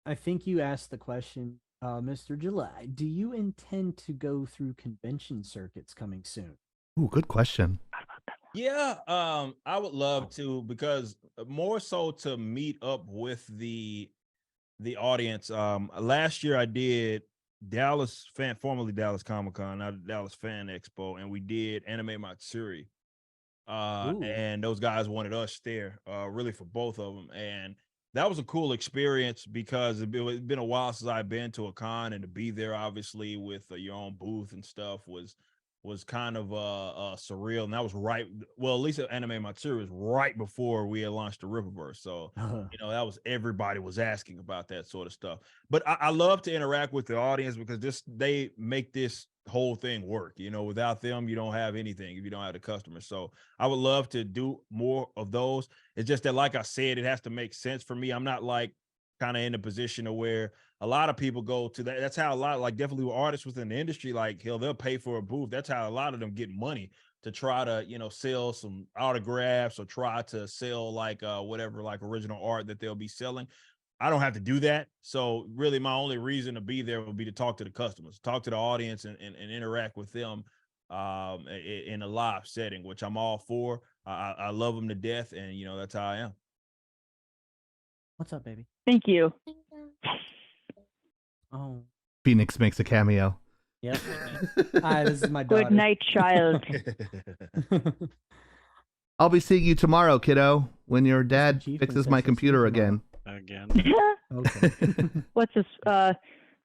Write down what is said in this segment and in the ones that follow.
I think you asked the question, Mr. July. Do you intend to go through convention circuits coming soon? Ooh, good question. Yeah, I would love to because more so to meet up with the audience. Last year I did formerly Dallas Comic Con, now Dallas Fan Expo, and we did Anime Matsuri. Ooh. And those guys wanted us there, really for both of them, and that was a cool experience because it's been a while since I've been to a con, and to be there, obviously with your own booth and stuff, was kind of surreal. And that was right, well, at least Anime Matsuri was right before we had launched the Rippaverse, so that was everybody was asking about that sort of stuff. But I love to interact with the audience because they make this whole thing work. Without them, you don't have anything if you don't have the customers. So I would love to do more of those. It's just that, like I said, it has to make sense for me. I'm not like kind of in a position of where a lot of people go to that. That's how a lot, like definitely artists within the industry, like hell, they'll pay for a booth. That's how a lot of them get money to try to, sell some autographs or try to sell like whatever, like original art that they'll be selling. I don't have to do that. So really my only reason to be there would be to talk to the customers, talk to the audience and interact with them in a live setting, which I'm all for. I love them to death, and that's how I am. What's up, baby? Thank you. Oh, Phoenix makes a cameo. yep. Hi, this is my daughter. Good night, child. I'll be seeing you tomorrow, kiddo, when your dad Chief fixes and my Texas computer tomorrow. again. Okay. What's this?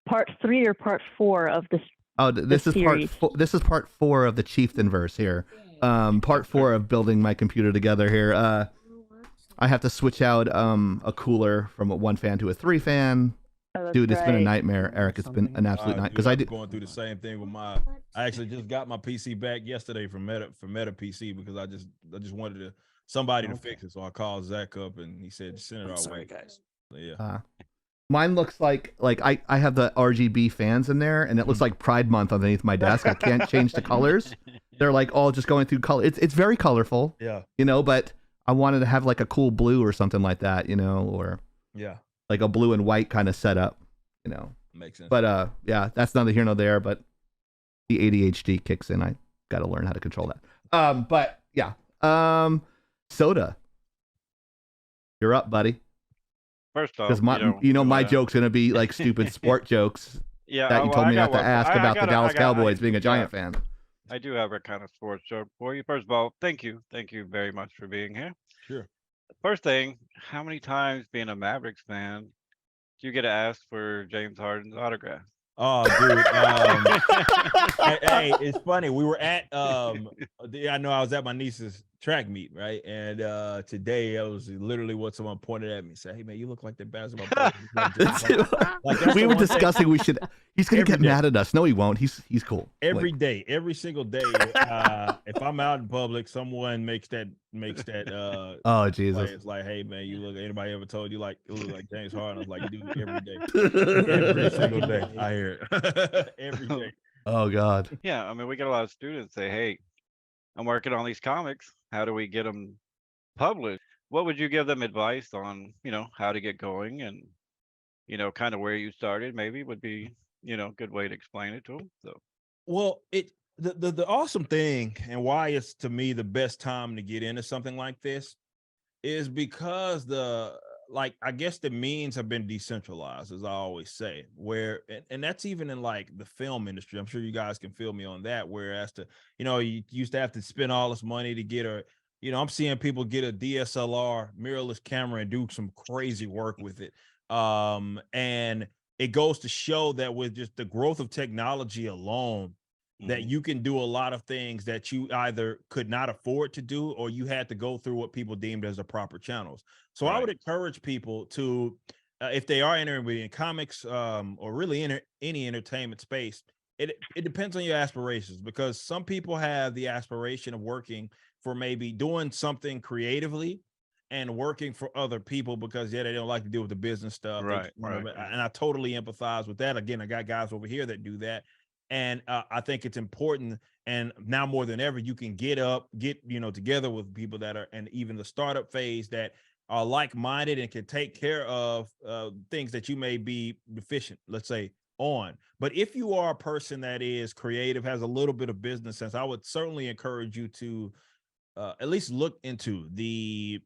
Part 3 or part 4 of this? Oh, this is series. this is part 4 of the Chieftain verse here. Part 4 of building my computer together here. I have to switch out a cooler from a 1 fan to a 3 fan. Oh, Dude, it's been a right. nightmare, Eric. It's been an absolute nightmare because I I'm did. going through the same thing with I actually just got my PC back yesterday from Meta PC because I just wanted somebody to fix it. So I called Zach up and he said send it our way, guys. So, yeah. Mine looks like I have the RGB fans in there, and it looks like Pride Month underneath my desk. I can't change the colors. They're like all just going through color. It's very colorful. Yeah. But I wanted to have like a cool blue or something like that, or Yeah. like a blue and white kind of setup, Makes sense. But yeah, that's neither here nor there. But the ADHD kicks in. I got to learn how to control that. But yeah. Soda, you're up, buddy. First off, Because my joke's gonna be like stupid sport jokes yeah, that you well, told I me got not to one. ask about the Dallas Cowboys being a yeah, Giant fan. I do have a kind of sports joke for you. First of all, thank you very much for being here. Sure. First thing, how many times being a Mavericks fan do you get to ask for James Harden's autograph? Oh, dude. Hey, it's funny. We were at I know I was at my niece's track meet, right? And today it was literally what someone pointed at me and said, "Hey man, you look like the basketball player." Like, we were discussing he's gonna get mad at us. No, he won't. He's cool. Every day, every single day. If I'm out in public, someone makes that oh Jesus. It's like, hey man, anybody ever told you like you look like James Harden? I was like, dude, every day. Every single day. I hear it. Every day. Oh God. Yeah, I mean, we get a lot of students say, "Hey, I'm working on these comics. How do we get them published?" What would you give them advice on, how to get going and, kind of where you started? Maybe would be, good way to explain it to them. So, well, the awesome thing and why it's to me the best time to get into something like this is because I guess the means have been decentralized, as I always say, and that's even in like the film industry. I'm sure you guys can feel me on that, whereas you used to have to spend all this money to get I'm seeing people get a DSLR mirrorless camera and do some crazy work with it. And it goes to show that with just the growth of technology alone, that you can do a lot of things that you either could not afford to do or you had to go through what people deemed as the proper channels. So I would encourage people to, if they are entering in comics or really any entertainment space, it depends on your aspirations, because some people have the aspiration of working for maybe doing something creatively and working for other people because they don't like to deal with the business stuff. Right. And I totally empathize with that. Again, I got guys over here that do that. And I think it's important, and now more than ever, you can get together with people that are, and even the startup phase, that are like-minded and can take care of things that you may be deficient, let's say, on. But if you are a person that is creative, has a little bit of business sense, I would certainly encourage you to at least look into the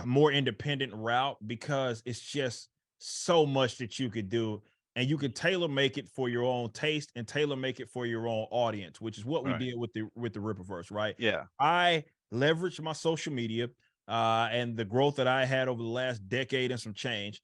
more independent route, because it's just so much that you could do, and you can tailor make it for your own taste and tailor make it for your own audience, which is what we Right. did with the Rippaverse, right? Yeah. I leveraged my social media and the growth that I had over the last decade and some change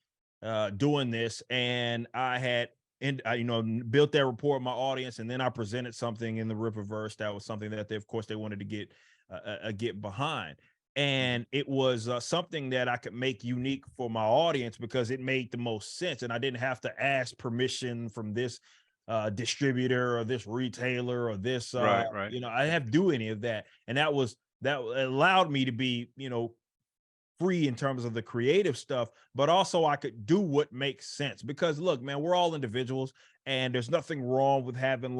doing this, and I had built that rapport with my audience, and then I presented something in the Rippaverse that was something that of course they wanted to get behind. And it was something that I could make unique for my audience because it made the most sense, and I didn't have to ask permission from this distributor or this retailer or this Right. I didn't have to do any of that, and that allowed me to be free in terms of the creative stuff, but also I could do what makes sense. Because look, man, we're all individuals, and there's nothing wrong with having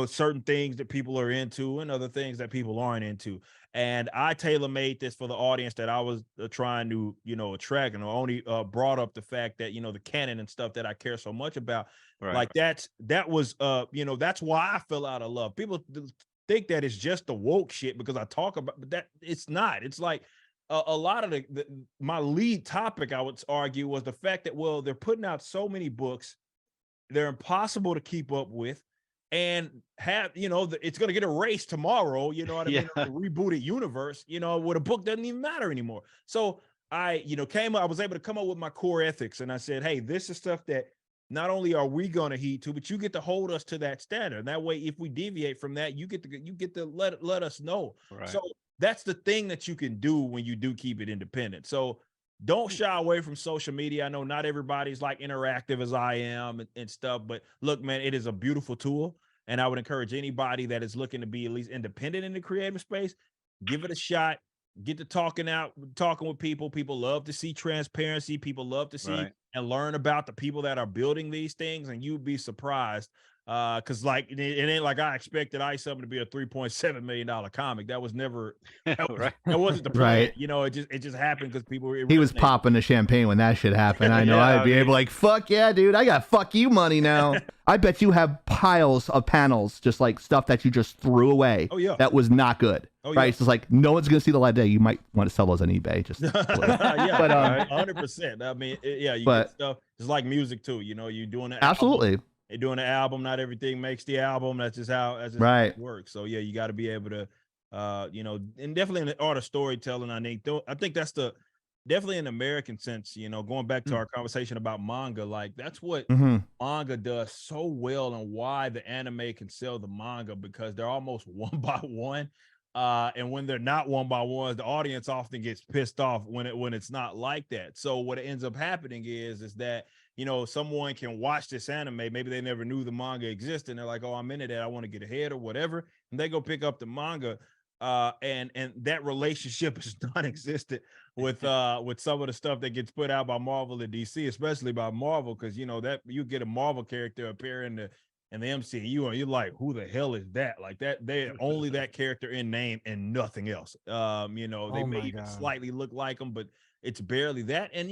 certain things that people are into and other things that people aren't into. And I tailor made this for the audience that I was trying to attract, and I only brought up the fact that the canon and stuff that I care so much about. Right. Like that was that's why I fell out of love. People think that it's just the woke shit because I talk about, but that it's not. It's like a lot of my lead topic, I would argue, was the fact that, well, they're putting out so many books, they're impossible to keep up with, and have it's going to get erased tomorrow. You know what I mean? Yeah. The rebooted universe. Where the book doesn't even matter anymore. So I was able to come up with my core ethics, and I said, hey, this is stuff that not only are we going to heed to, but you get to hold us to that standard. And that way, if we deviate from that, you get to let us know. Right. So that's the thing that you can do when you do keep it independent. So don't shy away from social media. I know not everybody's like interactive as I am and stuff, but look, man, it is a beautiful tool. And I would encourage anybody that is looking to be at least independent in the creative space, give it a shot, get to talking with people. People love to see transparency. People love to see and learn about the people that are building these things. And you'd be surprised. Because it ain't like I expected I-7 to be a $3.7 million comic. That was never that wasn't the plan. Right. It just happened because people were. He was popping the champagne when that shit happened. I know. Yeah, I'd be able like, fuck yeah, dude. I got fuck you money now. I bet you have piles of panels, just like stuff that you just threw away. Oh yeah. That was not good. Oh, right. Yeah. It's just like no one's gonna see the light of day. You might want to sell those on eBay. Just yeah, but 100%. I mean, you get stuff. It's like music too. You're doing it. Absolutely. They're doing an album. Not everything makes the album. That's just how it works. So yeah, you got to be able to, and definitely in the art of storytelling. I think that's definitely an American sense. Going back to our conversation about manga, like that's what manga does so well, and why the anime can sell the manga, because they're almost one by one. And when they're not one by ones, the audience often gets pissed off when it's not like that. So what ends up happening is that someone can watch this anime, maybe they never knew the manga existed, and they're like, oh, I'm into that, I want to get ahead or whatever, and they go pick up the manga, and that relationship is non-existent with some of the stuff that gets put out by Marvel and DC, especially by Marvel, because that you get a Marvel character appear in the MCU, and you're like, who the hell is that? Like that, they're only that character in name and nothing else. They may even slightly look like them, but it's barely that. And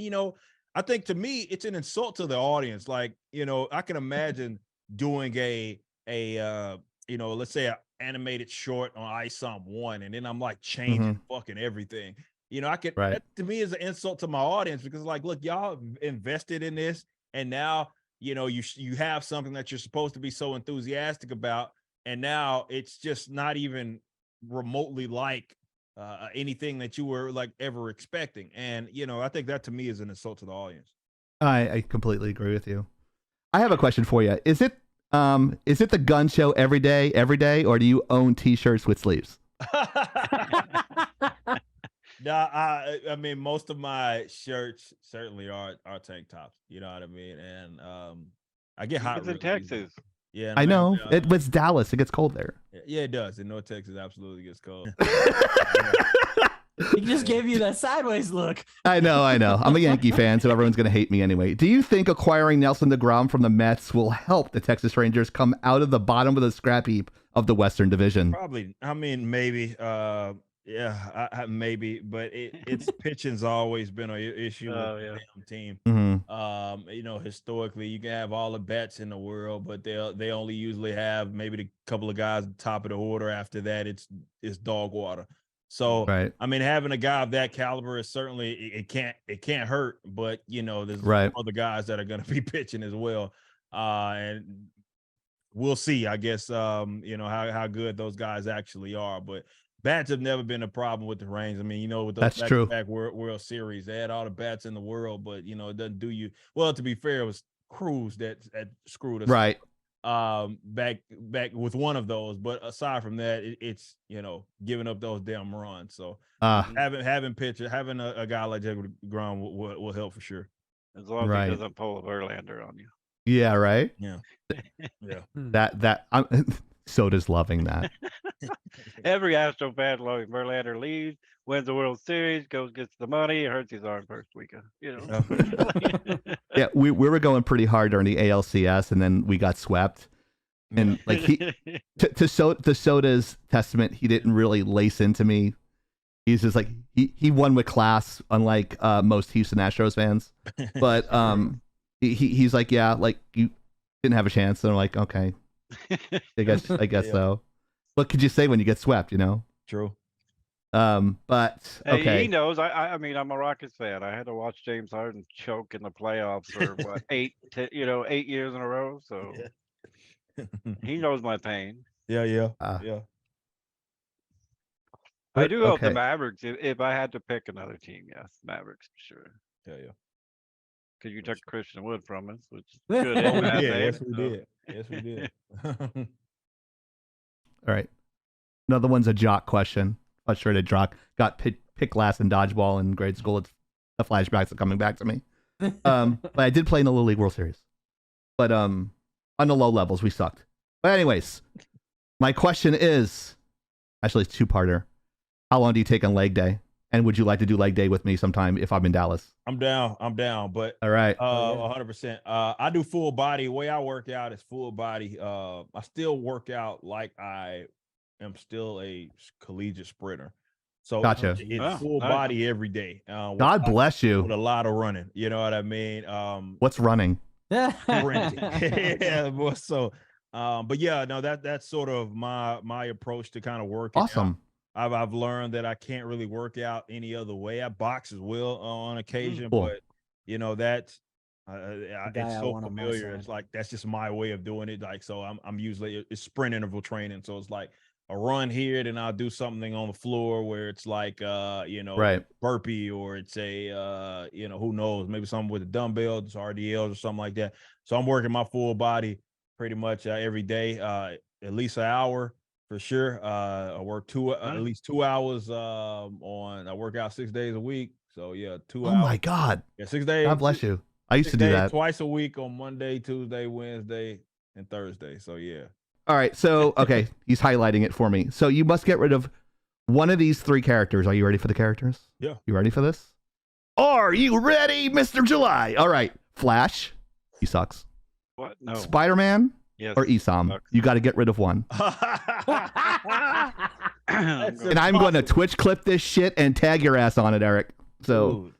I think to me, it's an insult to the audience. Like, I can imagine doing a let's say an animated short on I-Some 1, and then I'm like changing fucking everything. That to me is an insult to my audience, because like, look, y'all invested in this, and now you have something that you're supposed to be so enthusiastic about, and now it's just not even remotely like anything that you were like ever expecting. And I think that to me is an insult to the audience. I completely agree with you. I have a question for you. Is it the gun show every day, or do you own t-shirts with sleeves? No, I mean, most of my shirts certainly are tank tops. You know what I mean? And I get hot in Texas. Yeah, I know. It was Dallas. It gets cold there. Yeah, it does. In North Texas, absolutely gets cold. He just gave you that sideways look. I know. I'm a Yankee fan, so everyone's going to hate me anyway. Do you think acquiring Nelson DeGrom from the Mets will help the Texas Rangers come out of the bottom of the scrap heap of the Western Division? Probably. I mean, maybe. Yeah, maybe, but it's pitching's always been an issue with Oh the yeah. damn team. Hmm. Historically, you can have all the bats in the world, but they only usually have maybe the couple of guys at the top of the order. After that, it's dog water. So, Right. I mean, having a guy of that caliber is certainly it can't hurt, but there's Right. other guys that are going to be pitching as well, and we'll see. I guess how good those guys actually are, but bats have never been a problem with the Rains. I mean, with those That's true. back-to-back World Series, they had all the bats in the world, but it doesn't do you well. To be fair, it was Cruz that screwed us Right. back with one of those. But aside from that, it's giving up those damn runs. So Uh, having a guy like Jacob Grom will help for sure. As long as Right. he doesn't pull a Verlander on you. yeah. Right. Yeah, yeah. That I'm Soda's loving that. Every Astro fan loves Verlander leaves, wins the World Series, goes gets the money, hurts his arm first weekend. Yeah, we were going pretty hard during the ALCS, and then we got swept. And like to Soda's testament, he didn't really lace into me. He's just like he won with class, unlike most Houston Astros fans. But he's like, yeah, like you didn't have a chance. And I'm like, okay, I guess Yeah. so. What could you say when you get swept? True. But Hey, okay, he knows. I mean, I'm a Rockets fan. I had to watch James Harden choke in the playoffs for what 8 years in a row. So he knows my pain. Yeah, yeah, Uh, yeah. I do hope the okay. Mavericks. If I had to pick another team, yes, Mavericks for sure. Yeah, yeah. Because you took Christian Wood from us, which is Oh, good Oh, and we bad did. thing. Yes, we so- did. Yes, we did. All right. Another one's a jock question. Not sure to jock. Got pick glass and dodgeball in grade school. It's the flashbacks are coming back to me. But I did play in the Little League World Series. But on the low levels, we sucked. But anyways, my question is actually it's two-parter. How long do you take on leg day? And would you like to do leg day with me sometime if I'm in Dallas? I'm down. But All right. 100%. I do full body. The way I work out is full body. I still work out like I am still a collegiate sprinter. So Gotcha. it's Oh, full nice. body every day. God bless With you. a lot of running. You know what I mean? What's running? Sprinting. Yeah, boy, so but yeah, no, that's sort of my approach to kind of working out. Awesome. I've learned that I can't really work out any other way. I box as well on occasion, Cool. but that's guy it's I so want on my familiar. side. It's like that's just my way of doing it. Like so, I'm usually it's sprint interval training. So it's like a run here, then I'll do something on the floor where it's like Right. burpee, or it's a who knows, maybe something with the dumbbells, RDLs or something like that. So I'm working my full body pretty much every day, at least an hour for sure. I work at least 2 hours I work out 6 days a week. So yeah, 2 Oh hours. my God. Yeah, 6 days. God bless you. I used to 6 do days, that. twice a week on Monday, Tuesday, Wednesday, and Thursday. So yeah. All right. So, okay. He's highlighting it for me. So you must get rid of one of these three characters. Are you ready for the characters? Yeah. You ready for this? Are you ready, Mr. July? All right. Flash. He sucks. What? No. Spider-Man Yes. or Esam. sucks. You got to get rid of one. I'm And I'm going to Twitch clip this shit and tag your ass on it, Eric. So,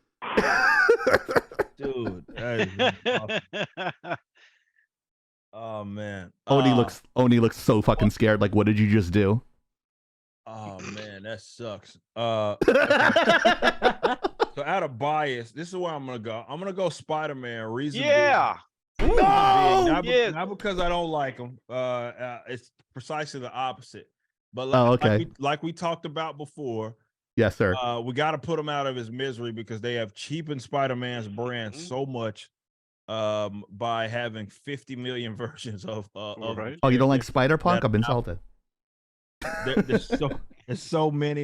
Dude, that is awesome. Oh man. Oni looks so fucking scared. Like, what did you just do? Oh man, that sucks. So out of bias, this is where I'm gonna go. I'm gonna go Spider-Man. Reason being- yeah. reason No! being, Yes. not because I don't like him. It's precisely the opposite. But Oh, okay. like we talked about before, Yes, sir. we got to put him out of his misery because they have cheapened Spider-Man's brand so much by having 50 million versions of Right. Oh, you don't like Spider-Punk? that- I've been insulted. there's so many.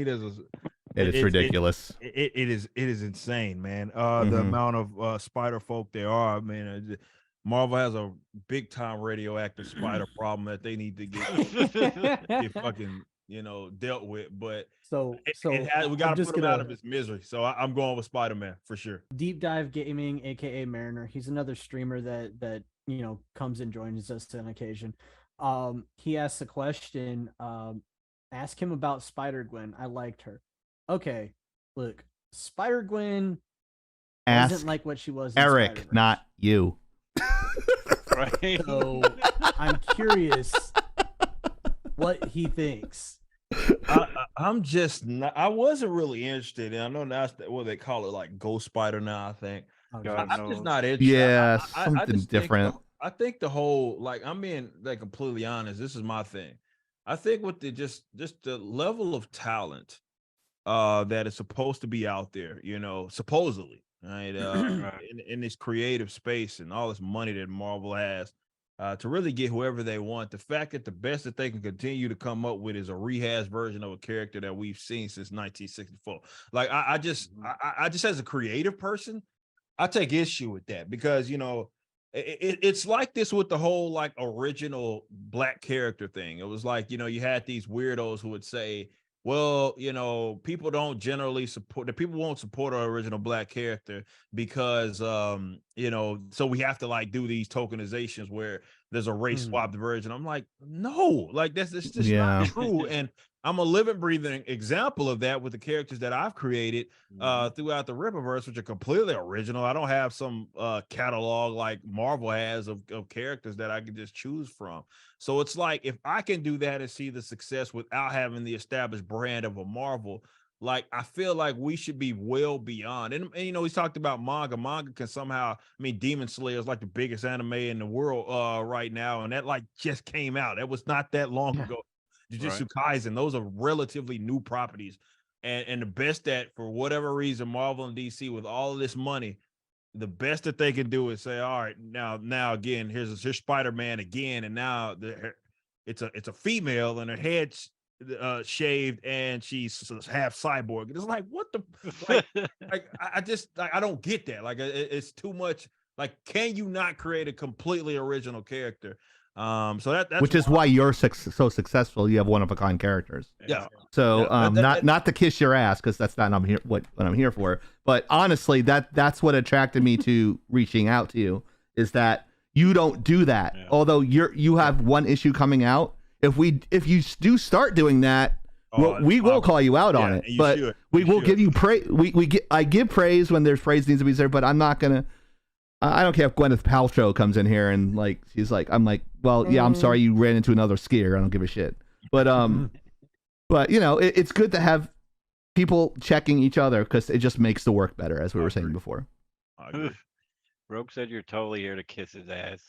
It's ridiculous. It is insane, man. The Mhm. amount of spider folk there are. I mean, Marvel has a big time radioactive spider problem that they need to get fucking dealt with. But So we I'm got to just put him out gonna of his misery. So I'm going with Spider-Man for sure. Deep Dive Gaming, aka Mariner. He's another streamer that comes and joins us on occasion. He asked a question. Ask him about Spider Gwen. I liked her. Okay, look, Spider Gwen Ask wasn't like what she was in Eric, Spider-Verse. not you. Right. So I'm curious what he thinks. I'm just not. I wasn't really interested. And I know that's what they call it, like Ghost Spider now. I think Oh, God jeez. I'm just knows. not interested. Yeah, I something just think different. I think the whole, like, I'm being like completely honest. This is my thing. I think with the just the level of talent that is supposed to be out there, supposedly, right? Right. In this creative space and all this money that Marvel has, to really get whoever they want. The fact that the best that they can continue to come up with is a rehashed version of a character that we've seen since 1964. Like, I just, as a creative person, I take issue with that, because it's like this with the whole, like, original black character thing. It was like, you had these weirdos who would say, well, people don't generally support, the people won't support our original black character because so we have to, like, do these tokenizations where there's a race Mhm. swapped version. I'm like, no, like, that's just Yeah. not true. And I'm a living, breathing example of that with the characters that I've created throughout the Rippaverse, which are completely original. I don't have some catalog like Marvel has of characters that I can just choose from. So it's like, if I can do that and see the success without having the established brand of a Marvel, like, I feel like we should be well beyond. And he's talked about manga. Manga can somehow, I mean, Demon Slayer is like the biggest anime in the world right now, and that, like, just came out. That was not that long Yeah. ago. Right. Jujutsu Kaisen, those are relatively new properties. And the best that, for whatever reason, Marvel and DC, with all of this money, the best that they can do is say, all right, now again, here's Spider-Man again, and now it's a female and her head's shaved and she's half cyborg. It's like, what the, like, I just, like, I don't get that. Like, it's too much. Like, can you not create a completely original character? So that's Which is why you're so successful. You have one of a kind characters. yeah. So Yeah, not to kiss your ass, because that's not what I'm here for. But honestly, that's what attracted me to reaching out to you, is that you don't do that. Yeah. Although you have one issue coming out. If you do start doing that, we will call you out on it. But we will give you praise. I give praise when there's praise needs to be there. But I'm not gonna. I don't care if Gwyneth Paltrow comes in here and, like, she's like, I'm like, well, yeah, I'm sorry you ran into another skier. I don't give a shit. But but it's good to have people checking each other, because it just makes the work better, as we were saying before. I agree. Rogue said you're totally here to kiss his ass.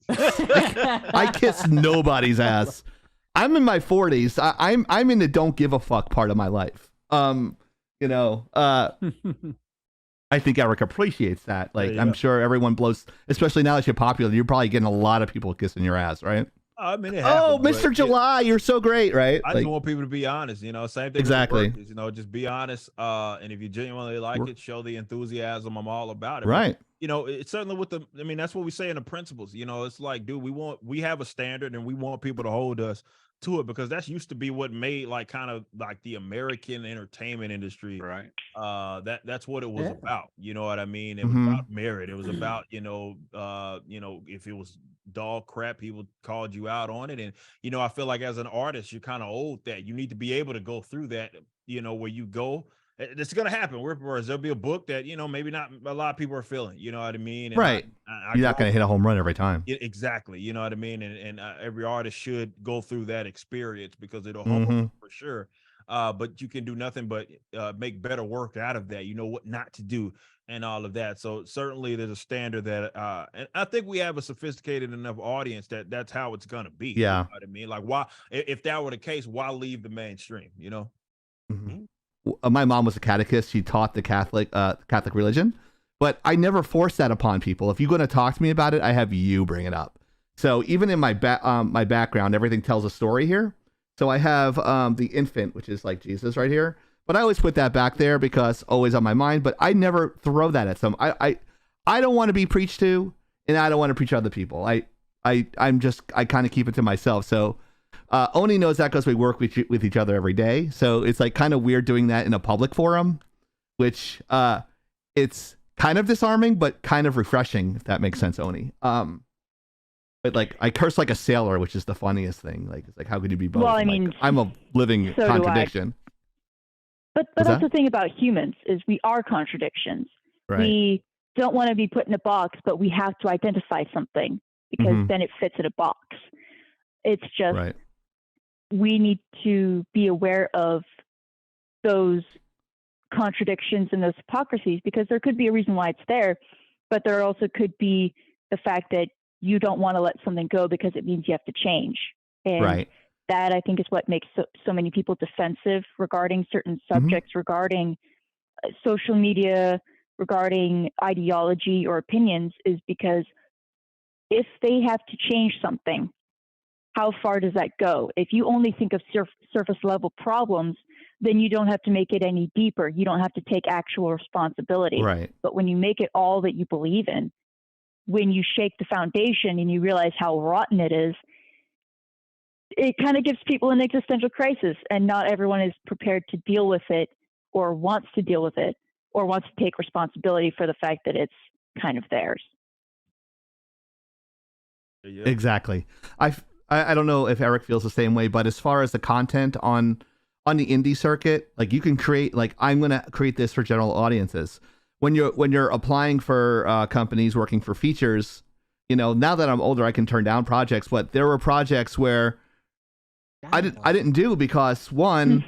I kiss nobody's ass. I'm in my 40s. I'm in the don't give a fuck part of my life. I think Eric appreciates that. Like, Yeah. I'm sure everyone blows, especially now that you're popular. You're probably getting a lot of people kissing your ass, right? I mean, it Oh, happens, Mr. but July, you're so great, right? I Like, just want people to be honest, same thing. Exactly. With the work is, just be honest. And if you genuinely like it, show the enthusiasm. I'm all about it. right. It's certainly that's what we say in the principles. It's like, dude, we have a standard and we want people to hold us to it, because that's used to be what made, like, kind of like the American entertainment industry. Right. That's what it was Yeah. about. You know what I mean? It was Mhm. about merit. It was about, if it was dog crap, people called you out on it. And, I feel like as an artist, you're kind of owed that. You need to be able to go through that, where you go. It's going to happen. Whereas there'll be a book that, maybe not a lot of people are feeling, you know what I mean? And Right. You're not going to hit a home run every time. exactly. You know what I mean? And every artist should go through that experience, because it'll humble you for sure. But you can do nothing but make better work out of that. You know what not to do and all of that. So certainly there's a standard that, and I think we have a sophisticated enough audience that that's how it's going to be. Yeah. You know what I mean? Like, why, if that were the case, why leave the mainstream, Mhm. My mom was a catechist. She taught the Catholic religion, but I never forced that upon people. If you're going to talk to me about it, I have you bring it up. So even in my my background, everything tells a story here. So I have the infant, which is like Jesus right here, but I always put that back there because always on my mind. But I never throw that at some. I don't want to be preached to, and I don't want to preach to other people. I kind of keep it to myself. So. Oni knows that because we work with each other every day. So it's like kind of weird doing that in a public forum, which it's kind of disarming, but kind of refreshing, if that makes sense, Oni. But like I curse like a sailor, which is the funniest thing. Like, it's like, how could you be both? Well, I Like, mean, I'm a living so do I. contradiction. But What's that's that? the thing about humans is we are contradictions. Right. We don't want to be put in a box, but we have to identify something because Mhm. then it fits in a box. It's just Right. we need to be aware of those contradictions and those hypocrisies because there could be a reason why it's there, but there also could be the fact that you don't want to let something go because it means you have to change. And Right. that I think is what makes so many people defensive regarding certain Mhm. subjects, regarding social media, regarding ideology or opinions, is because if they have to change something, how far does that go? If you only think of surface level problems, then you don't have to make it any deeper. You don't have to take actual responsibility. Right. But when you make it all that you believe in, when you shake the foundation and you realize how rotten it is, it kind of gives people an existential crisis, and not everyone is prepared to deal with it or wants to deal with it or wants to take responsibility for the fact that it's kind of theirs. Yeah. Exactly. I don't know if Eric feels the same way, but as far as the content on the indie circuit, like you can create, like I'm gonna create this for general audiences. When you're applying for companies working for features, you know, now that I'm older, I can turn down projects, but there were projects where I didn't do because one,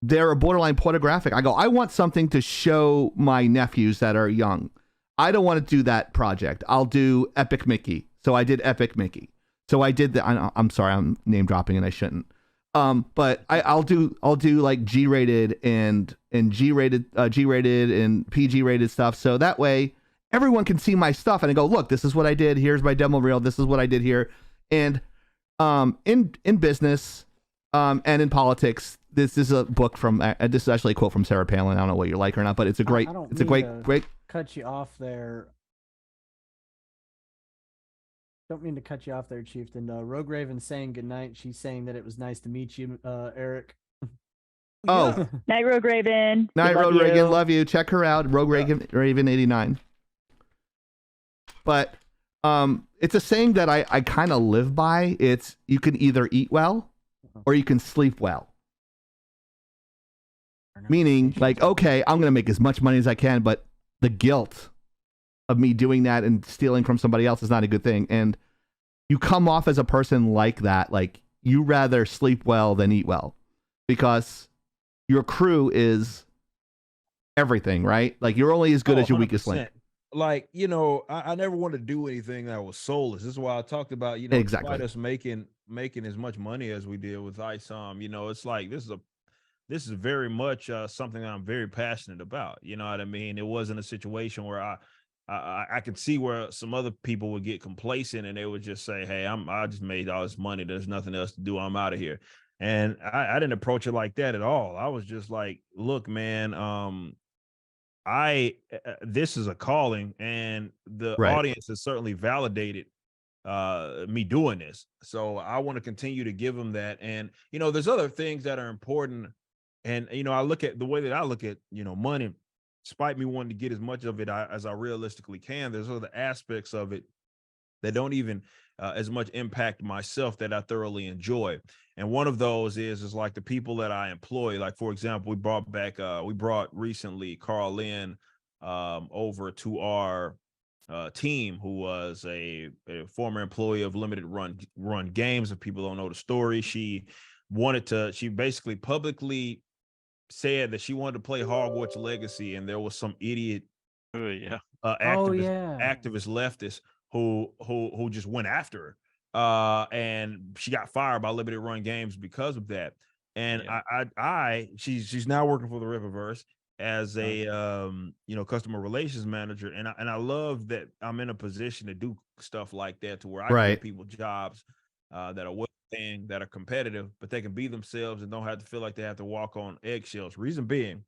they're a borderline pornographic. I go, I want something to show my nephews that are young. I don't want to do that project. I'll do Epic Mickey. So I did Epic Mickey. So I did the. I'm sorry, I'm name dropping and I shouldn't. But I'll do like G-rated and G-rated and PG-rated stuff. So that way everyone can see my stuff and I go, look, this is what I did. Here's my demo reel. This is what I did here. And in business and in politics, this is a book from this is actually a quote from Sarah Palin. I don't know what you like or not, but it's a great great cut you off there. Don't mean to cut you off there, Chieftain. Rogue Raven saying goodnight. She's saying that it was nice to meet you, Eric. Oh, Night, Rogue Raven. Night, Love Rogue you. Raven. Love you. Check her out, Rogue Raven 89. But it's a saying that I kind of live by. It's you can either eat well or you can sleep well. Meaning, like, okay, I'm gonna make as much money as I can, but the guilt of me doing that and stealing from somebody else is not a good thing. And you come off as a person like that, like you rather sleep well than eat well, because your crew is everything, right? Like you're only as good as your weakest link. Like, you know, I never wanted to do anything that was soulless. This is why I talked about, you know, Exactly. despite us making as much money as we did with ISOM, you know, it's like this is very much something I'm very passionate about. You know what I mean? It wasn't a situation where I could see where some other people would get complacent and they would just say, "Hey, I just made all this money. There's nothing else to do. I'm out of here." And I didn't approach it like that at all. I was just like, "Look, man, this is a calling, and the Right. audience has certainly validated me doing this. So I want to continue to give them that. And you know, there's other things that are important. And you know, I look at the way that I look at, you know, money, despite me wanting to get as much of it as I realistically can, there's other aspects of it that don't even as much impact myself that I thoroughly enjoy. And one of those is like the people that I employ. Like, for example, we brought recently Carl Lynn over to our team, who was a former employee of Limited Run Games. If people don't know the story, she basically publicly said that she wanted to play Hogwarts Legacy, and there was some idiot activist leftist who just went after her, and she got fired by Limited Run Games because of that. And she's now working for the Riververse as a you know, customer relations manager, and I love that I'm in a position to do stuff like that, to where I can give people jobs that are well paying, that are competitive, but they can be themselves and don't have to feel like they have to walk on eggshells. Reason being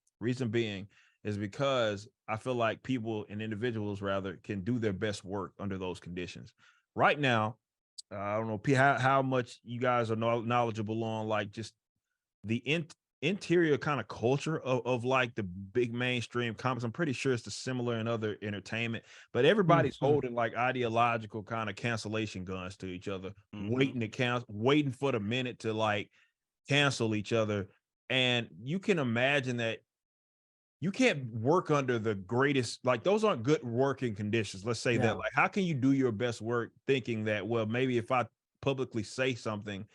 is because I feel like people and individuals rather can do their best work under those conditions. Right now, I don't know how much you guys are knowledgeable on like just the interior kind of culture of like the big mainstream comics. I'm pretty sure it's similar in other entertainment, but everybody's holding like ideological kind of cancellation guns to each other, waiting for the minute to like cancel each other. And you can imagine that you can't work under the greatest, like those aren't good working conditions. Let's say that, No. like, how can you do your best work thinking that, well, maybe if I publicly say something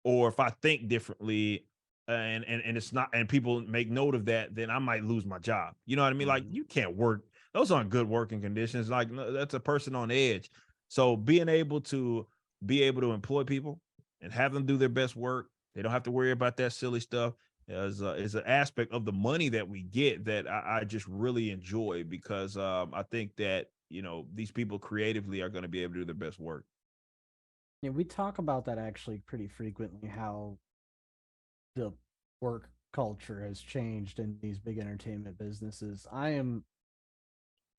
or if I think differently, and it's not, and people make note of that, then I might lose my job. You know what I mean? Like Mhm. you can't work. Those aren't good working conditions. Like no, that's a person on edge. So be able to employ people and have them do their best work. They don't have to worry about that silly stuff. Is an aspect of the money that we get that I just really enjoy because I think that these people creatively are going to be able to do their best work. Yeah, we talk about that actually pretty frequently, how the work culture has changed in these big entertainment businesses. I am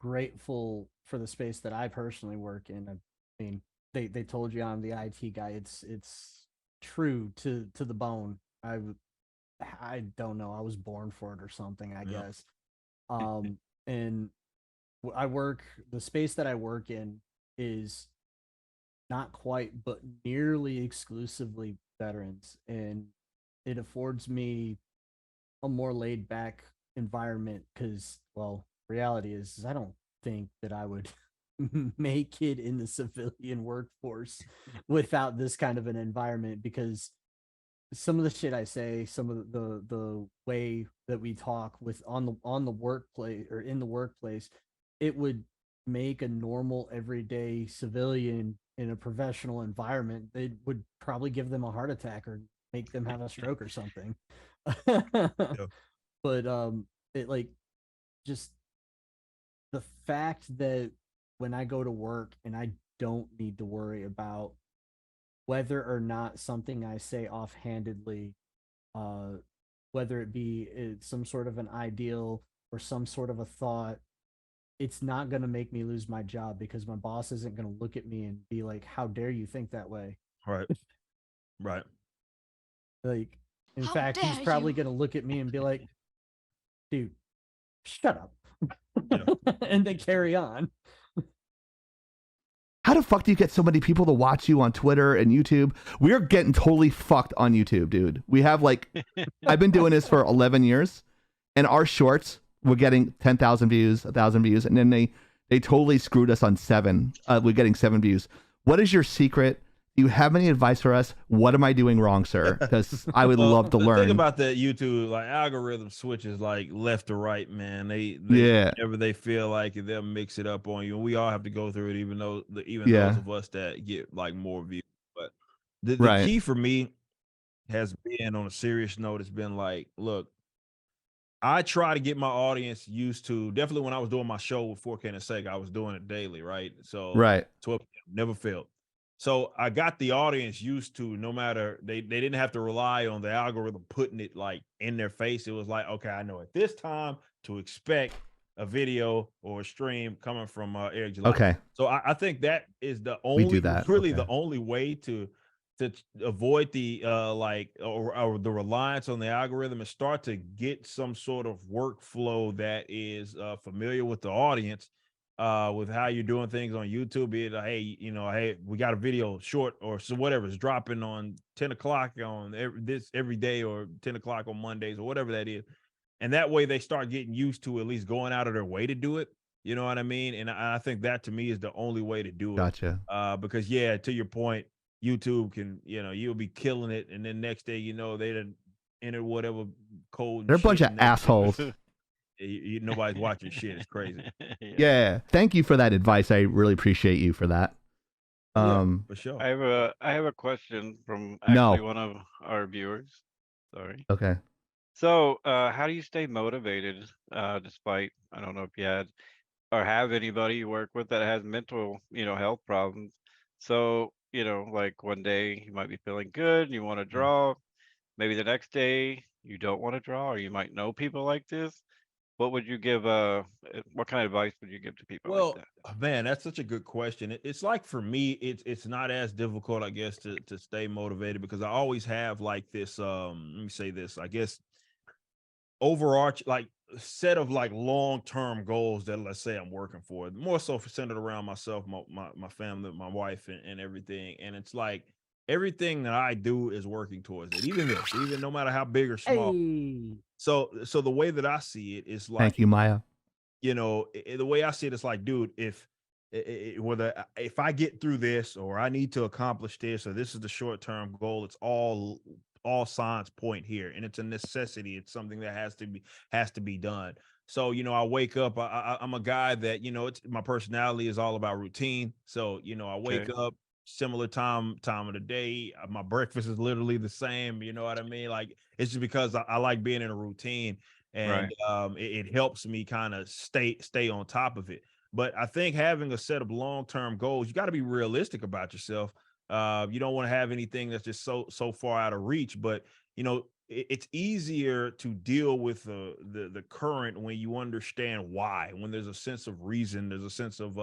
grateful for the space that I personally work in. I mean, they told you I'm the IT guy. It's true to the bone. I don't know. I was born for it or something, I Yeah. guess. Um, and I work the space that I work in is not quite, but nearly exclusively veterans, and it affords me a more laid back environment because, well, reality is I don't think that I would make it in the civilian workforce without this kind of an environment because some of the shit I say, some of the way that we talk with on the workplace or in the workplace, it would make a normal everyday civilian in a professional environment. It would probably give them a heart attack or make them have a stroke or something. Yeah. But it like just the fact that when I go to work and I don't need to worry about whether or not something I say offhandedly, uh, whether it be some sort of an ideal or some sort of a thought, it's not going to make me lose my job because my boss isn't going to look at me and be like, "How dare you think that way?" Right. Right. Like, in How fact, he's dare probably you? going to look at me and be like, "Dude, shut up," Yeah. and then carry on. How the fuck do you get so many people to watch you on Twitter and YouTube? We're getting totally fucked on YouTube, dude. We have like, I've been doing this for 11 years, and our shorts we're getting 10,000 views, 1,000 views, and then they totally screwed us on 7. We're getting 7 views. What is your secret? Do you have any advice for us? What am I doing wrong, sir? Because I would Well, love to the thing learn. about that YouTube, like algorithm switches like left to right, man. They Yeah. whenever they feel like it, they'll mix it up on you. And we all have to go through it, even though even those Yeah. of us that get like more views. But the Right. key for me has been, on a serious note, it's been like, look, I try to get my audience used to, definitely when I was doing my show with 4K and a sake, I was doing it daily, right? So Right. 12 never failed. So I got the audience used to, no matter, they didn't have to rely on the algorithm putting it like in their face. It was like, okay, I know at this time to expect a video or a stream coming from Eric July. Okay. So I think that is the We do only, that. really Okay. the only way to avoid the or the reliance on the algorithm and start to get some sort of workflow that is familiar with the audience, with how you're doing things on YouTube. Be it hey, hey, we got a video short or so whatever is dropping on 10 o'clock on every day, or 10 o'clock on Mondays, or whatever that is. And that way they start getting used to at least going out of their way to do it. You know what I mean? And I think that to me is the only way to do it. Gotcha. Because yeah, to your point, YouTube can, you'll be killing it, and then next day, they done enter whatever code. They're a bunch of assholes. Nobody's watching shit. It's crazy. Yeah. Thank you for that advice. I really appreciate you for that. Yeah, for sure. I have a question from No. actually one of our viewers. Sorry. Okay. So, how do you stay motivated, despite, I don't know if you had or have anybody you work with that has mental, health problems. So, like one day you might be feeling good, you want to draw. Maybe the next day you don't want to draw, or you might know people like this. What would you give? What kind of advice would you give to people like Well, that? man, that's such a good question. It's like, for me, it's not as difficult, I guess, to stay motivated, because I always have like this. Let me say this. I guess overarching, like, set of like long-term goals that, let's say, I'm working for, more so centered around myself, my family, my wife, and everything. And it's like, everything that I do is working towards it. Even this, even no matter how big or small. Hey. So the way that I see it is like, Thank you, Maya. the way I see it is like, dude, whether if I get through this or I need to accomplish this or this is the short term goal, it's all signs point here, and it's a necessity. It's something that has to be done. So I wake up. I'm a guy that it's my personality is all about routine. So I wake Okay. up similar time of the day. My breakfast is literally the same. You know what I mean? Like it's just because I like being in a routine, and Right. it helps me kind of stay on top of it. But I think having a set of long-term goals, you got to be realistic about yourself. You don't want to have anything that's just so far out of reach. But it's easier to deal with the current when you understand why. When there's a sense of reason, there's a sense of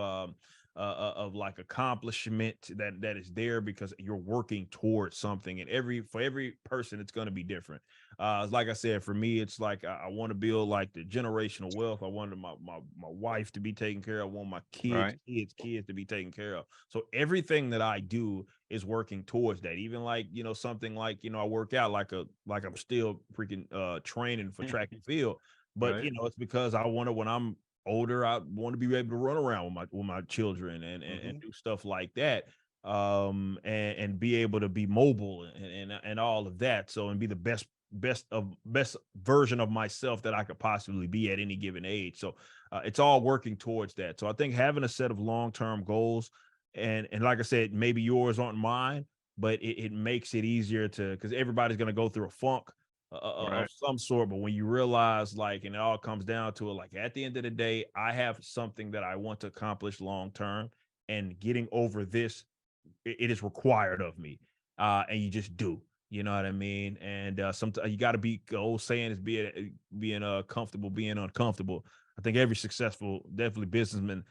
like accomplishment that is there because you're working towards something. And for every person, it's going to be different. Like I said, for me, it's like I want to build like the generational wealth. I wanted my wife to be taken care of. I want my Right. kids to be taken care of. So everything that I do is working towards that. Even like something like I work out like I'm still freaking training for track and field. But Right. it's because I want to, when I'm older, I want to be able to run around with my children and Hmm. do stuff like that, and be able to be mobile and all of that, so and be the best version of myself that I could possibly be at any given age. So it's all working towards that. So I think having a set of long-term goals, and like I said, maybe yours aren't mine, but it makes it easier to, because everybody's going to go through a funk of Right. some sort. But when you realize, like, and it all comes down to it, like at the end of the day, I have something that I want to accomplish long term, and getting over this, it is required of me. And you just do. You know what I mean? And sometimes you got to be, the old saying is being comfortable, being uncomfortable. I think every successful, definitely businessman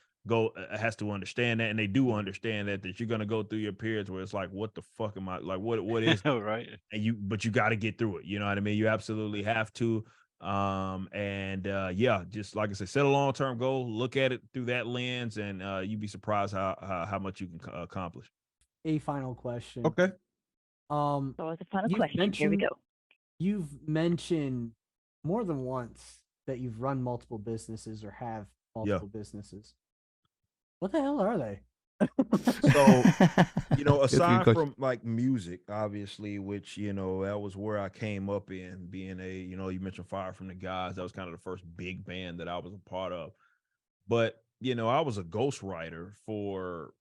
has to understand that, and they do understand that you're gonna go through your periods where it's like, what the fuck am I like? What is Right. and but you got to get through it. You know what I mean? You absolutely have to. And yeah, just like I said, set a long-term goal, look at it through that lens, and you'd be surprised how much you can accomplish. A final question. Okay. Um, So, as a final you've question, here we mentioned go. you've mentioned more than once that you've run multiple businesses or have Yeah. multiple businesses. What the hell are they? So, That's a good aside question. from like music, obviously, which, that was where I came up in being you mentioned Fire from the Gods. That was kind of the first big band that I was a part of. But, I was a ghostwriter for,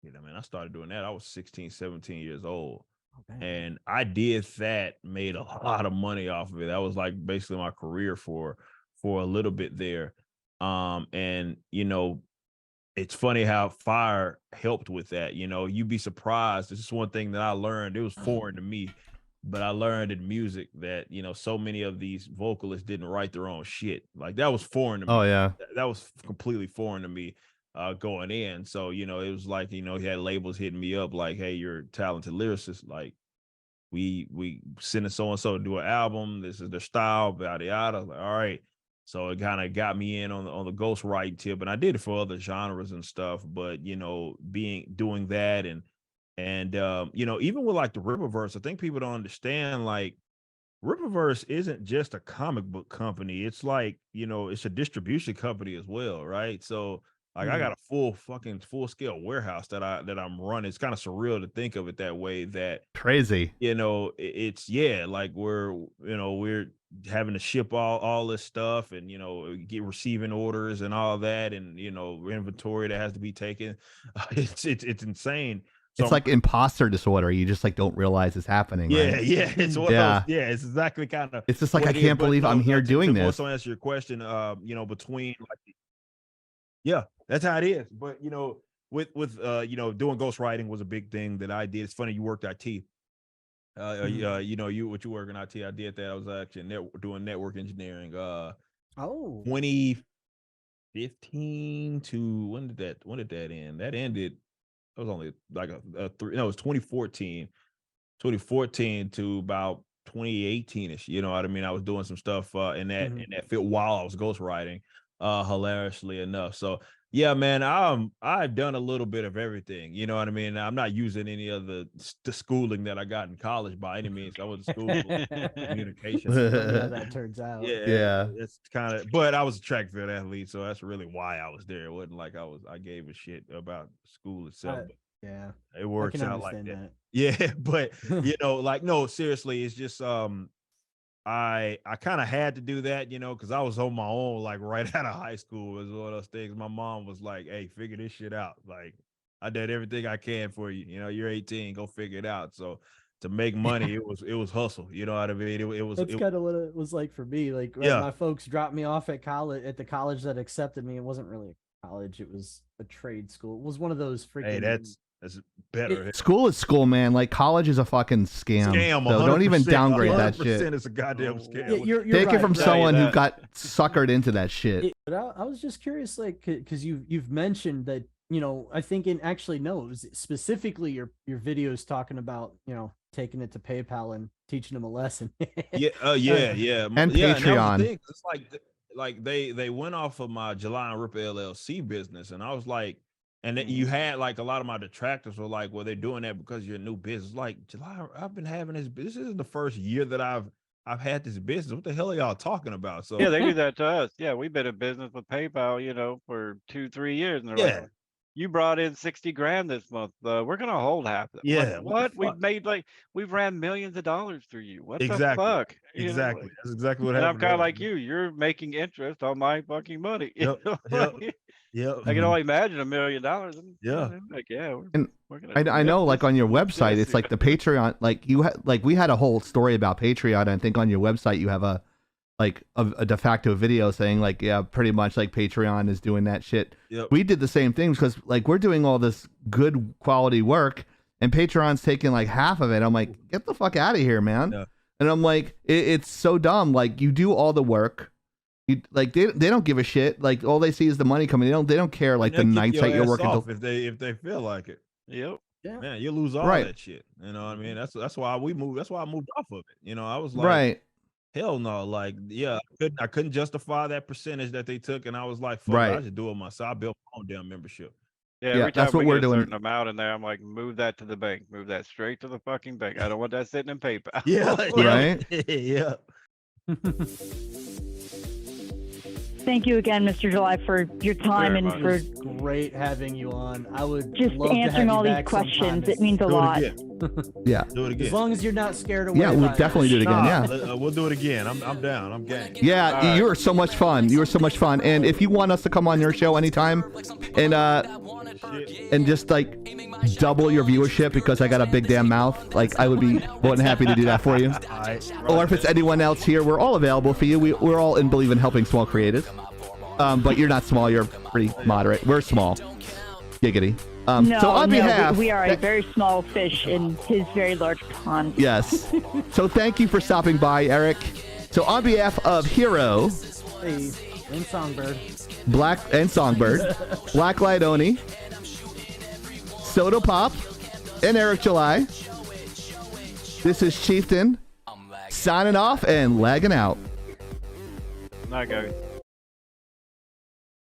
man, I started doing that. I was 16, 17 years old. Oh, damn. And I did that, made a lot of money off of it. That was like basically my career for a little bit there. And it's funny how fire helped with that. You'd be surprised. This is one thing that I learned. It was foreign to me, but I learned in music that, so many of these vocalists didn't write their own shit. Like that was foreign to Oh me. yeah. That was completely foreign to me going in. So, it was like, he had labels hitting me up like, hey, you're a talented lyricist. Like, we sending so and so to do an album. This is their style, yada yada. Like, all right. So it kind of got me in on the ghost writing tip, and I did it for other genres and stuff. But doing that, and even with like the Riververse, I think people don't understand, like, Riververse isn't just a comic book company. It's like, it's a distribution company as well, right? So like I Hmm. got a full scale warehouse that I'm running. It's kind of surreal to think of it that way, that Crazy. it's, yeah, like we're having to ship all this stuff, and get receiving orders and all that, and inventory that has to be taken. It's insane. So It's like imposter disorder. You just like don't realize it's happening, yeah, right? yeah, it's one of those. Yeah. Yeah, it's exactly kind of It's just like what I it is. can't But believe I'm no, here doing to this. also answer your question, between like, yeah, that's how it is. But with doing ghostwriting was a big thing that I did. It's funny you worked IT. You what you work in IT. I did that. I was actually doing network engineering. Oh. 2015 to when did that end? That ended. It was only like a three. No, it was 2014 to about 2018ish. You know what I mean? I was doing some stuff in that Mhm. field while I was ghostwriting, hilariously enough. So Yeah, man. I've done a little bit of everything. You know what I mean? I'm not using any of the schooling that I got in college by any means. I went to school for communication. Funny how that turns out. Yeah, it's kind of. But I was a track field athlete, so that's really why I was there. It wasn't like I gave a shit about school itself. But Yeah, it works I can out like understand that. Yeah, but like no, seriously, it's just I kind of had to do that, because I was on my own, like right out of high school. It was one of those things. My mom was like, "Hey, figure this shit out." Like, I did everything I can for you. You're 18, go figure it out. So to make money, it was hustle. You know what I mean? It was. That's kind of what it was like for me. Like, Yeah. my folks dropped me off at the college that accepted me. It wasn't really a college; it was a trade school. It was one of those freaking. Hey, that's better. School is school, man. Like college is a fucking scam. So don't even downgrade that shit. It's a goddamn scam. Yeah, you're Take right, it from right. someone who got suckered into that shit. But I was just curious, like, because you've mentioned that, I think it was specifically your videos talking about, taking it to PayPal and teaching them a lesson. Yeah, yeah. And yeah, Patreon. And it's like they went off of my July and Ripper LLC business, and I was like, and then you had like a lot of my detractors were like, well, they're doing that because you're a new business. Like, July, I've been having this is the first year that I've had this business. What the hell are y'all talking about? So Yeah, they do that to us. Yeah, we've been in business with PayPal, for 2-3 years, and they're like, you brought in 60 grand this month. We're gonna hold half of it. Yeah, Like, what? We've made we've ran millions of dollars through you. What exactly. the fuck? Exactly. That's exactly what and happened. I'm kind of like you. You're making interest on my fucking money. Yep. Yep. I can only imagine $1 million. Yeah. Like, yeah. We're And I know, like on your website, it's like the Patreon. Like we had a whole story about Patreon. I think on your website you have a de facto video saying like, yeah, pretty much like Patreon is doing that shit. Yep. We did the same things because like we're doing all this good quality work and Patreon's taking like half of it. I'm like, get the fuck out of here, man. Yeah. And I'm like, it's so dumb. Like you do all the work. You like they don't give a shit. Like all they see is the money coming. They don't care like the nights that you're working. If they feel like it. Yep. Yeah. Man, you lose all that shit. You know what I mean? That's why we moved. That's why I moved off of it. I was like, right. Hell no, like, yeah, I couldn't justify that percentage that they took, and I was like, fuck, I just do it myself. I built my own damn membership. Yeah, every time that's what we're doing. A certain amount in there, I'm like, move that to the bank, move that straight to the fucking bank. I don't want that sitting in PayPal. Yeah, right. Yeah. Thank you again, Mr. July, for your time and for It was great having you on. I would just love to have answering you all these back questions. sometime. It means a lot. Yeah. Do it again. As long as you're not scared away. Yeah, we'll definitely do it again. Yeah. We'll do it again. I'm down. I'm game. Yeah, you were so much fun. You were so much fun. And if you want us to come on your show anytime and just like double your viewership because I got a big damn mouth, like I would be more than happy to do that for you. Or if it's anyone else here, we're all available for you. We're all in believe in helping small creatives. But you're not small. You're pretty moderate. We're small. Giggity. So on behalf, we are a very small fish in his very large pond. Yes. So thank you for stopping by, Eric. So on behalf of Hero, Hey, and Songbird. Blacklight Oni, Soda Pop, and Eric July, this is Chieftain signing off and lagging out. Night, guys.